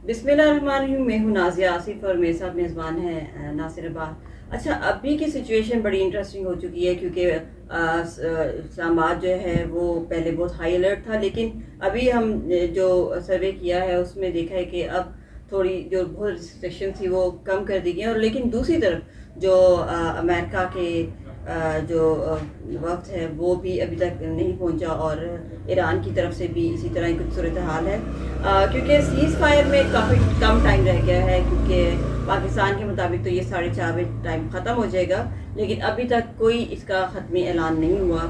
بسم اللہ الرحمن الرحیم. میں ہوں نازیہ آصف اور میرے ساتھ میزبان ہے ناصر عباس. اچھا, ابھی کی سچویشن بڑی انٹرسٹنگ ہو چکی ہے کیونکہ اسلام آباد جو ہے وہ پہلے بہت ہائی الرٹ تھا, لیکن ابھی ہم جو سروے کیا ہے اس میں دیکھا ہے کہ اب تھوڑی جو بہت ریسٹرکشن تھی وہ کم کر دی گئی ہیں. اور لیکن دوسری طرف جو امریکہ کے جو وقت ہے وہ بھی ابھی تک نہیں پہنچا, اور ایران کی طرف سے بھی اسی طرح کچھ صورتحال ہے کیونکہ سیز فائر میں کافی کم ٹائم رہ گیا ہے, کیونکہ پاکستان کے مطابق تو یہ 4:30 بجے ٹائم ختم ہو جائے گا, لیکن ابھی تک کوئی اس کا حتمی اعلان نہیں ہوا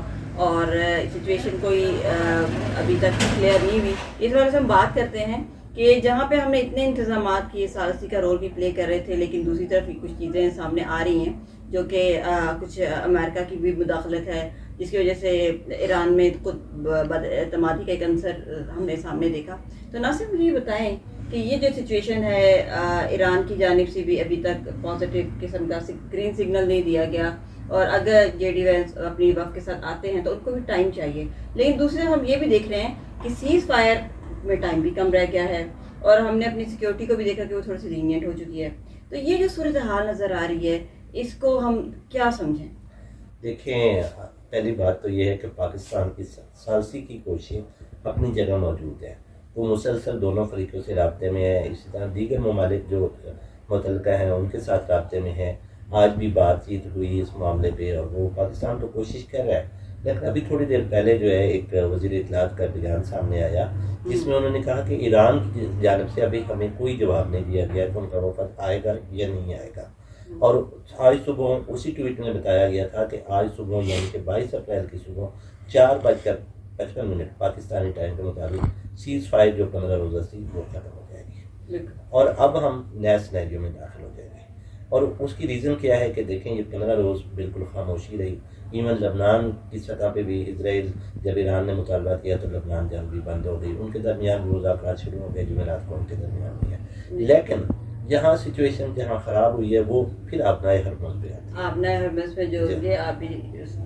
اور سچویشن کوئی ابھی تک کلیئر نہیں ہوئی. اس وجہ سے ہم بات کرتے ہیں کہ جہاں پہ ہم نے اتنے انتظامات کیے, ثالثی کا رول بھی پلے کر رہے تھے, لیکن دوسری طرف کچھ چیزیں سامنے آ رہی ہیں جو کہ کچھ امریکہ کی بھی مداخلت ہے, جس کی وجہ سے ایران میں بد اعتمادی کا ایک عنصر ہم نے سامنے دیکھا. تو ناصر مجھے یہ بتائیں کہ یہ جو سچویشن ہے ایران کی جانب سے بھی ابھی تک پازیٹیو قسم کا گرین سگنل نہیں دیا گیا, اور اگر جے ڈی وینس اپنی وقت کے ساتھ آتے ہیں تو ان کو بھی ٹائم چاہیے, لیکن دوسرے ہم یہ بھی دیکھ رہے ہیں کہ سیز فائر میں ٹائم بھی کم رہ گیا ہے, اور ہم نے اپنی سیکیورٹی کو بھی دیکھا کہ وہ تھوڑی سی لینیٹ ہو چکی ہے. تو یہ جو صورتحال نظر آ رہی ہے اس کو ہم کیا سمجھیں؟ دیکھیں, پہلی بات تو یہ ہے کہ پاکستان کی ثالثی کی کوشش اپنی جگہ موجود ہے, وہ مسلسل دونوں فریقوں سے رابطے میں ہے, اسی طرح دیگر ممالک جو متعلقہ ہیں ان کے ساتھ رابطے میں ہے. آج بھی بات چیت ہوئی اس معاملے پہ, اور وہ پاکستان تو کوشش کر رہا ہے, لیکن ابھی تھوڑی دیر پہلے جو ہے ایک وزیر اطلاعات کا بیان سامنے آیا جس میں انہوں نے کہا کہ ایران کی جانب سے ابھی ہمیں کوئی جواب نہیں دیا گیا کہ ان کا وفد آئے گا یا نہیں آئے گا. اور آج صبح اسی ٹویٹ میں بتایا گیا تھا کہ آج صبح یعنی کہ 22 اپریل کی صبح 4:55 پاکستانی ٹائم کے مطابق سیز فائر جو 15 روزہ تھی وہ ختم ہو جائے گی, اور اب ہم نئے سینیریو میں داخل ہو جائیں گے. اور اس کی ریزن کیا ہے کہ دیکھیں یہ 15 روز بالکل خاموشی رہی. ایون لبنان کی سطح پہ بھی اسرائیل جب ایران نے مطالبہ کیا تو لبنان جنگ بھی بند ہو گئی, ان کے درمیان مذاکرات شروع ہو گئے جمعرات کو ان کے درمیان بھی ہے. لیکن جہاں سچویشن جہاں خراب ہوئی ہے وہ پھر آبنائے ہرمز پہ آتی ہے. آبنائے ہرمز پہ جو یہ آبی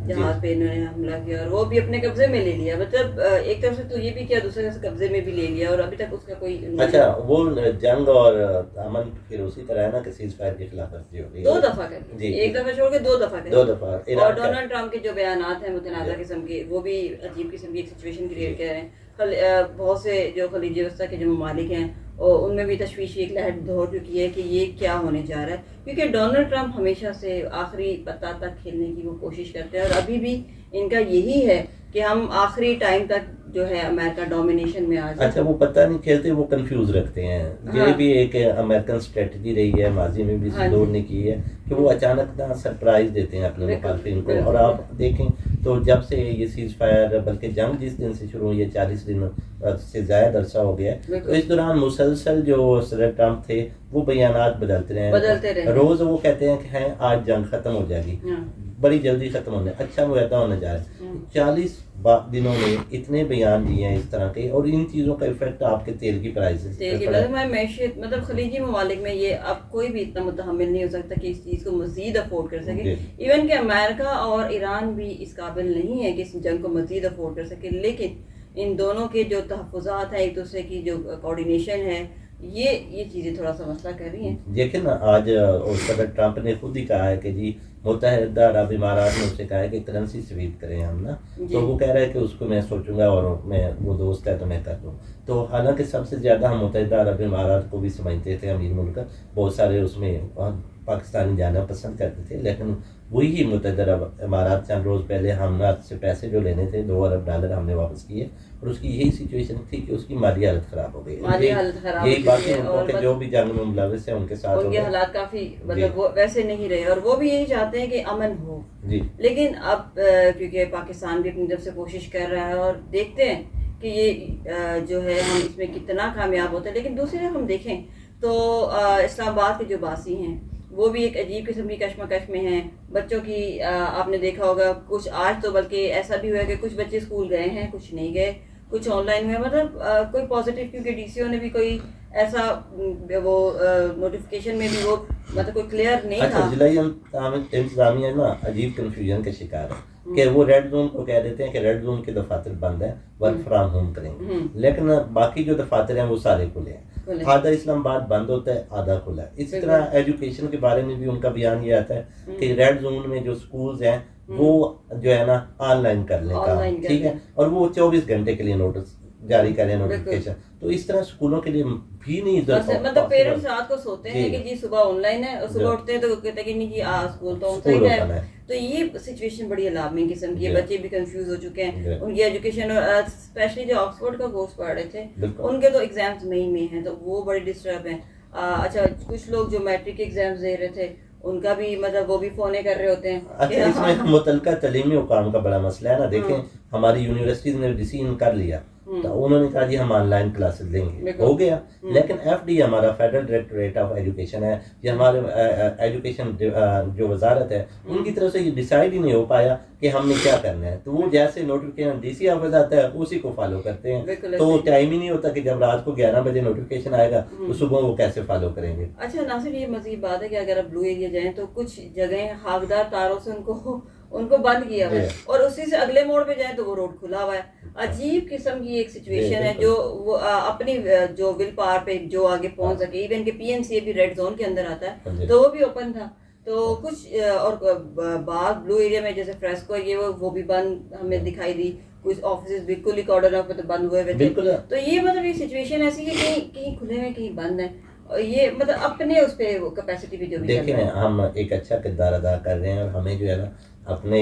جہاز پہ انہوں نے حملہ کیا اور وہ بھی اپنے قبضے میں لے لیا, مطلب ایک طرف سے تو یہ بھی کیا, دوسرے سے قبضے میں بھی لے لیا, اور ابھی تک اس کا کوئی اچھا وہ جنگ اور امن پھر اسی طرح ہے نا کہ سیز فائر کی خلاف ورزی ہو گئی 2 دفعہ کر دی, ایک دفعہ چھوڑ کے 2 دفعہ کر دی, 2 دفعہ. اور ڈونلڈ ٹرمپ کے جو بیانات ہیں متنازع قسم کے وہ بھی عجیب قسم کی ایک سچویشن کریٹ کر رہے ہیں. بہت سے جو خلیج وسطیٰ کے جو ممالک ہیں ان میں بھی تشویش ایک لہر دھوڑ چکی ہے کہ یہ کیا ہونے جا رہا ہے, کیونکہ ڈونلڈ ٹرمپ ہمیشہ سے آخری پتہ تک کھیلنے کی وہ کوشش کرتے ہیں, اور ابھی بھی ان کا یہی ہے کہ ہم آخری ٹائم تک جو ہے امریکہ ڈومینیشن میں آ جائے. اچھا وہ پتہ نہیں کھیلتے, وہ کنفیوز رکھتے ہیں. یہ بھی ایک امریکن اسٹریٹجی رہی ہے, ماضی میں بھی دور نے کی ہے کہ وہ اچانک نہ سرپرائز دیتے ہیں اپنے مخالفین کو. اور آپ دیکھیں تو جب سے یہ سیز فائر بلکہ جنگ جس دن سے شروع ہوئی ہے 40 دن سے زائد عرصہ ہو گیا, تو اس دوران مسلسل جو صدر ٹرمپ تھے وہ بیانات بدلتے رہے. روز وہ کہتے ہیں کہ آج جنگ ختم ہو جائے گی, بڑی جلدی ختم ہونے, اچھا وہ ایسا ہونے جا رہا ہے. 40 دنوں میں اتنے بیان دیے ہیں اس طرح کے, اور ان چیزوں کا ایفیکٹ آپ کے تیل کی پرائسز معیشت, مطلب خلیجی ممالک میں یہ اب کوئی بھی اتنا متحمل نہیں ہو سکتا کہ اس چیز کو مزید افورڈ کر سکے. ایون کہ امریکہ اور ایران بھی اس قابل نہیں ہے کہ اس جنگ کو مزید افورڈ کر سکے, لیکن ان دونوں کے جو تحفظات ہیں, ایک دوسرے کی جو کوارڈینیشن ہے, یہ چیزیں تھوڑا سا مسئلہ کر رہی ہیں. دیکھیں نا آج صدر ٹرمپ نے خود ہی کہا ہے کہ جی متحدہ عرب امارات نے اس سے کہا ہے کہ کرنسی سویپ کریں ہم نا, تو وہ کہہ رہا ہے کہ اس کو میں سوچوں گا اور میں وہ دوست ہے تو میں کر دوں. تو حالانکہ سب سے زیادہ ہم متحدہ عرب امارات کو بھی سمجھتے تھے امیر ملک, بہت سارے اس میں پاکستانی جانا پسند کرتے تھے, لیکن وہی متحدہ عرب امارات چند روز پہلے ہم سے پیسے جو لینے تھے $2 ارب ہم نے واپس کیے, اور اس کی یہی سچویشن تھی کہ اس کی مالی حالت خراب ہو گئی. یہی باقی ملکوں کے جو بھی جنگ میں ملوث ہیں ان کے ساتھ ان کے حالات کافی مطلب وہ ویسے نہیں رہے, اور وہ بھی یہی چاہتے ہیں کہ امن ہو. لیکن اب کیونکہ پاکستان بھی اپنی طرف سے کوشش کر رہا ہے, اور دیکھتے ہیں کہ یہ جو ہے ہم اس میں کتنا کامیاب ہوتے ہیں. لیکن دوسری طرف ہم دیکھیں تو اسلام آباد کے جو باسی ہیں وہ بھی ایک عجیب قسم کی کشمکش میں ہیں. بچوں کی آپ نے دیکھا ہوگا کچھ آج تو بلکہ ایسا بھی ہوا کہ کچھ بچے اسکول گئے ہیں, کچھ نہیں گئے, کچھ آن لائن ہوئے, مطلب کوئی پازیٹیو, کیونکہ ڈی سی او نے بھی کوئی ایسا وہ نوٹیفیکیشن میں بھی وہ مطلب کوئی کلیئر نہیں تھا. ضلعی انتظامیہ نا عجیب کنفیوژن کا شکار ہے. کہ وہ ریڈ زون کو کہہ دیتے ہیں کہ ریڈ زون کے دفاتر بند ہیں, ورک فرام ہوم کریں گے, لیکن باقی جو دفاتر ہیں وہ سارے کھلے ہیں. آدھا اسلام آباد بند ہوتا ہے, آدھا کھلا ہے. اسی طرح ایجوکیشن کے بارے میں بھی ان کا بیان یہ آتا ہے کہ ریڈ زون میں جو سکولز ہیں وہ جو ہے نا آن لائن کر لیں کام, ٹھیک ہے, اور وہ 24 گھنٹے کے لیے نوٹس جاری کریں, نوٹیفکیشن. تو اس طرح اسکولوں کے لیے بھی نہیں, مطلب پیرنٹس رات کو سوتے ہیں کہ جی صبح آن لائن ہے, اور صبح اٹھتے ہیں تو کہتے ہیں کہ نہیں جی اسکول تو آن لائن ہے. تو یہ سچویشن بڑی الارمنگ قسم کی ہے, بچے بھی کنفیوز ہو چکے ہیں. ان کی ایجوکیشن, اور اسپیشلی جو آکسفورڈ کا کورس پڑھ رہے تھے ان کے تو ایگزامس مئی میں ہیں, تو وہ بڑے ڈسٹرب ہیں. اچھا کچھ لوگ جو میٹرک ایگزامس دے رہے تھے ان کا بھی مطلب وہ بھی فونے کر رہے ہوتے ہیں. اچھا اس میں متعلقہ تعلیمی حکام کا بڑا مسئلہ ہے نا. دیکھیں ہماری یونیورسٹیز نے ڈیسیژن کر لیا, تو انہوں نے کہا جی ہم آن لائن کلاسز دیں گے, ہو گیا. لیکن ایف ڈی ہمارا فیڈرل ڈائریکٹوریٹ آف ایجوکیشن ہے, یہ ہمارے ایجوکیشن جو وزارت ہے ان کی طرف سے یہ ڈیسائیڈ ہی نہیں ہو پایا کہ ہم نے کیا کرنا ہے. تو وہ جیسے نوٹیفکیشن ڈی سی آفس آتا ہے اسی کو فالو کرتے ہیں, تو ٹائم ہی نہیں ہوتا کہ جب رات کو 11 بجے نوٹیفکیشن آئے گا تو صبح وہ کیسے فالو کریں گے. اچھا ناصر, یہ مزید بات ہے کہ اگر آپ بلو ایریا جائیں تو کچھ جگہیں خاکدار تاروں سے ان کو بند کیا ہوا ہے, اور اسی سے اگلے موڑ پہ جائیں تو وہ روڈ کھلا ہوا ہے. عجیب قسم کی ایک سچویشن ہے, جو وہ اپنی جو ول پاور پہ جو آگے پہنچ سکے. ایون کہ پی این سی بھی ریڈ زون کے اندر آتا ہے تو وہ بھی اوپن تھا. تو کچھ اور بعض بلو ایریا میں جیسے فریسکو یہ وہ بھی بند ہمیں دکھائی دی. کچھ آفیسز بالکل ہی کارڈن آف بند ہوئے ہوئے تھے. تو یہ مطلب یہ سچویشن ایسی ہے کہ کہیں کھلے ہوئے کہیں بند ہیں. یہ مطلب اپنے اس پہ کیپیسٹی بھی جو بھی دیکھیں ہم ایک اچھا کردار ادا کر رہے ہیں, اور ہمیں جو ہے نا اپنے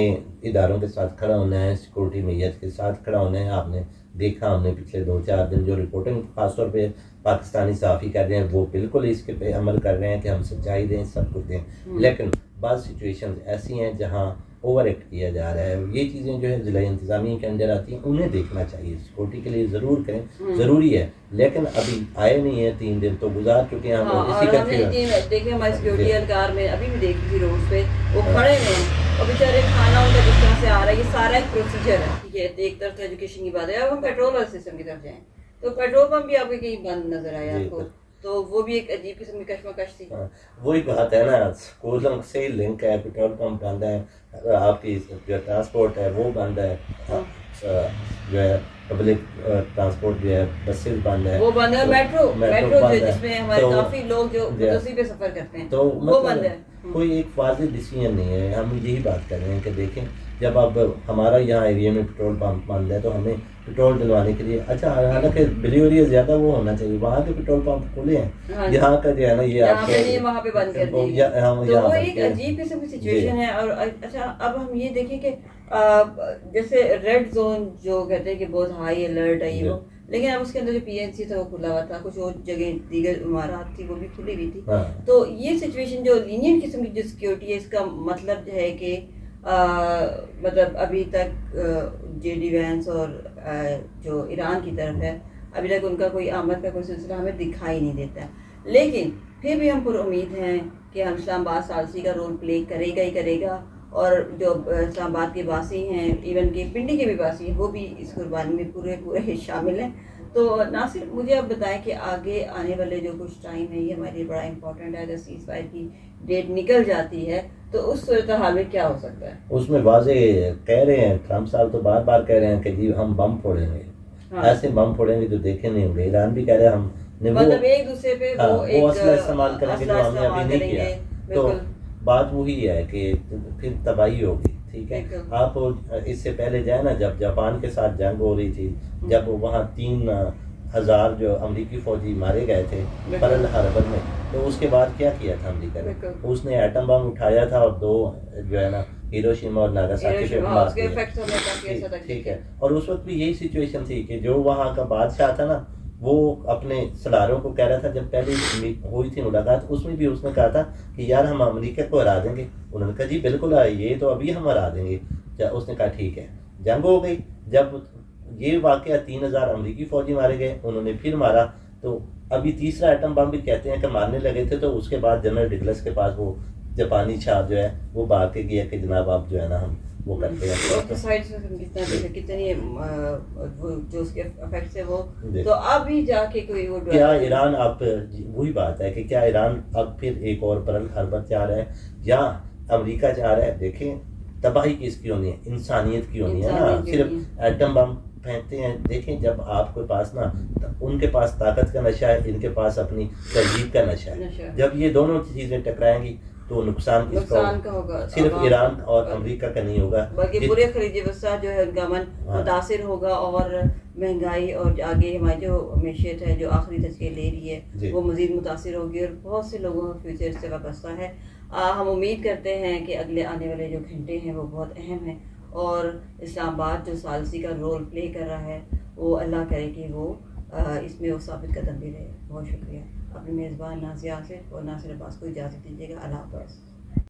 اداروں کے ساتھ کھڑا ہونا ہے, سیکورٹی میجرز کے ساتھ کھڑا ہونا ہے. آپ نے دیکھا ہم نے پچھلے 2-4 دن جو رپورٹنگ خاص طور پہ پاکستانی صحافی کر رہے ہیں وہ بالکل اس کے پہ عمل کر رہے ہیں کہ ہم سچائی دیں, سب کچھ دیں. لیکن بعض سچویشنز ایسی ہیں جہاں اوور ایکٹ کیا جا رہا ہے. یہ چیزیں جو ہے ضلع انتظامیہ کے اندر آتی ہیں, انہیں دیکھنا چاہیے. سیکورٹی کے لیے ضرور کریں, ضروری ہے, لیکن ابھی آئے نہیں ہیں. 3 دن تو گزار چکے ہیں. اسی کا دیکھیں ہمارے سیکورٹی اہلکار میں ابھی بھی دیکھی تھی روڈ پہ وہ کھڑے ہوئے ہیں, اور بیچارے کھانا ان کا جس طرح سے آ رہا ہے. یہ سارا ایک پروسیجر ہے, ٹھیک ہے. ایک طرف تو ایجوکیشن کی بات ہے. اب ہم پیٹرول والے سسٹم کی طرف جائیں تو پیٹرول پمپ بھی آپ کو کہیں بند نظر آیا آپ کو, تو وہ بھی ایک عجیب قسم کی کشمکش تھی. وہی بات ہے نا, اسکولوں سے لنک ہے, پیٹرول پمپ بند ہے, آپ کی جو ٹرانسپورٹ ہے وہ بند ہے, جو ہے پبلک ٹرانسپورٹ جو ہے بسز بند ہے, وہ بند ہے. میٹرو جو جس میں ہمارے کافی لوگ جو اسی پہ سفر کرتے ہیں تو وہ بند ہے. کوئی ایک واضح ڈیسیژن نہیں ہے. ہم یہی بات کر رہے ہیں کہ دیکھیں جب اب ہمارا یہاں ایریا میں پیٹرول پمپ بند ہے تو ہمیں پیٹرول ڈلوانے کے لیے, اچھا حالانکہ بلیوری زیادہ وہ ہونا چاہیے, وہاں کے پیٹرول پمپ کھلے ہیں, یہاں کا جو ہے نا یہ آپ وہاں پہ بند کر دیا. تو وہ ایک عجیب قسم کی سچویشن ہے. اور اچھا اب ہم یہ دیکھیں کہ جیسے ریڈ زون جو کہتے ہیں کہ بہت ہائی الرٹ ہے یہ وہ, لیکن اب اس کے اندر جو پی این سی تھا وہ کھلا ہوا تھا, کچھ اور جگہ دیگر عمارات تھی وہ بھی کھلی ہوئی تھی. تو یہ سچویشن جو لینئنٹ قسم کی جو سیکورٹی ہے, اس کا مطلب جو ہے کہ مطلب ابھی تک جے ڈی وینس اور جو ایران کی طرف ہے ابھی تک ان کا کوئی آمد کا کوئی سلسلہ ہمیں دکھائی نہیں دیتا. لیکن پھر بھی ہم پر امید ہیں کہ ہم اسلام آباد ثالثی کا رول پلے کرے گا ہی کرے گا, اور جو اسلام آباد کے باسی ہیں, ایون کہ پنڈی کے بھی باسی ہیں, وہ بھی اس قربانی میں پورے شامل ہیں. تو ناصر مجھے آپ بتائیں کہ آگے آنے والے جو کچھ ٹائم ہے یہ ہمارے لیے بڑا امپورٹنٹ ہے. اگر سیز فائر کی ڈیٹ نکل جاتی ہے تو اس صورتحال میں کیا ہو سکتا ہے؟ اس میں واضح کہہ رہے ہیں ٹرمپ صاحب تو بار بار کہہ رہے ہیں کہ جی ہم بم پھوڑیں گے, ایسے بم پھوڑیں گے جو دیکھے نہیں ہوں گے. ایران بھی کہہ رہے ہیں ہم مطلب ایک دوسرے پہ وہ اسلحہ استعمال کریں گے جو ہم نے ابھی نہیں کیا. تو بات وہی ہے کہ پھر تباہی ہوگی. ٹھیک ہے, آپ اس سے پہلے جائیں نا, جب جاپان کے ساتھ جنگ ہو رہی تھی, جب وہاں 3,000 جو امریکی فوجی مارے گئے تھے پرل ہاربر میں, تو اس کے بعد کیا کیا تھا امریکہ نے؟ اس نے ایٹم بم اٹھایا تھا اور 2 جو ہے نا ہیروشیما اور ناگاساکی پہ مار دیا. ٹھیک ہے, اور اس وقت بھی یہی سچویشن تھی کہ جو وہاں کا بادشاہ تھا نا وہ اپنے سلاروں کو کہہ رہا تھا, جب پہلی ہوئی تھی ملاقات اس میں بھی اس نے کہا تھا کہ یار ہم امریکہ کو ہرا دیں گے. انہوں نے کہا جی بالکل یہ تو ابھی ہم ہرا دیں گے. اس نے کہا ٹھیک ہے, جنگ ہو گئی. جب یہ واقعہ 3,000 امریکی فوجی مارے گئے, انہوں نے پھر مارا, تو ابھی تیسرا ایٹم بم بھی کہتے ہیں کہ مارنے لگے تھے. تو اس کے بعد جنرل ڈگلس کے پاس وہ جاپانی چھاپ جو ہے وہ بھاگ کے گیا کہ جناب آپ جو ہے نا ہم وہ کرتے ہیں کتنی جو اس کے افیکٹس ہے وہ. تو اب بھی جا کے کوئی وہ کیا ایران اب وہی بات ہے کہ کیا ایران اب پھر ایک اور پرل ہاربر چاہ رہا ہے یا امریکہ چاہ رہا ہے؟ دیکھیں تباہی کس کی ہونی ہے؟ انسانیت کی ہونی ہے نا. انسانیت کی صرف ہونی ایٹم بم پھینکتے ہیں. دیکھیں جب آپ کے پاس نا ان کے پاس طاقت کا نشہ ہے, ان کے پاس اپنی تہذیب کا نشہ ہے. نشہ ہے. جب یہ دونوں چیزیں ٹکرائیں گی تو نقصان کس کا نقصان کا ہوگا؟ صرف عوام ایران کا. اور امریکہ کا نہیں ہوگا, بلکہ پورے خلیج وسطیٰ جو ہے ان کا امن متاثر ہوگا, اور مہنگائی اور آگے ہماری جو معیشت ہے جو آخری دھچکے لے رہی ہے وہ مزید متاثر ہوگی, اور بہت سے لوگوں کا فیوچر اس سے وابستہ ہے. ہم امید کرتے ہیں کہ اگلے آنے والے جو گھنٹے ہیں وہ بہت اہم ہیں, اور اسلام آباد جو ثالثی کا رول پلے کر رہا ہے وہ اللہ کرے کہ وہ اس میں وہ ثابت قدم بھی رہے. بہت شکریہ. اپنے میزبان نازیہ آصف اور ناصر عباس کو اجازت دیجیے گا. اللہ حافظ.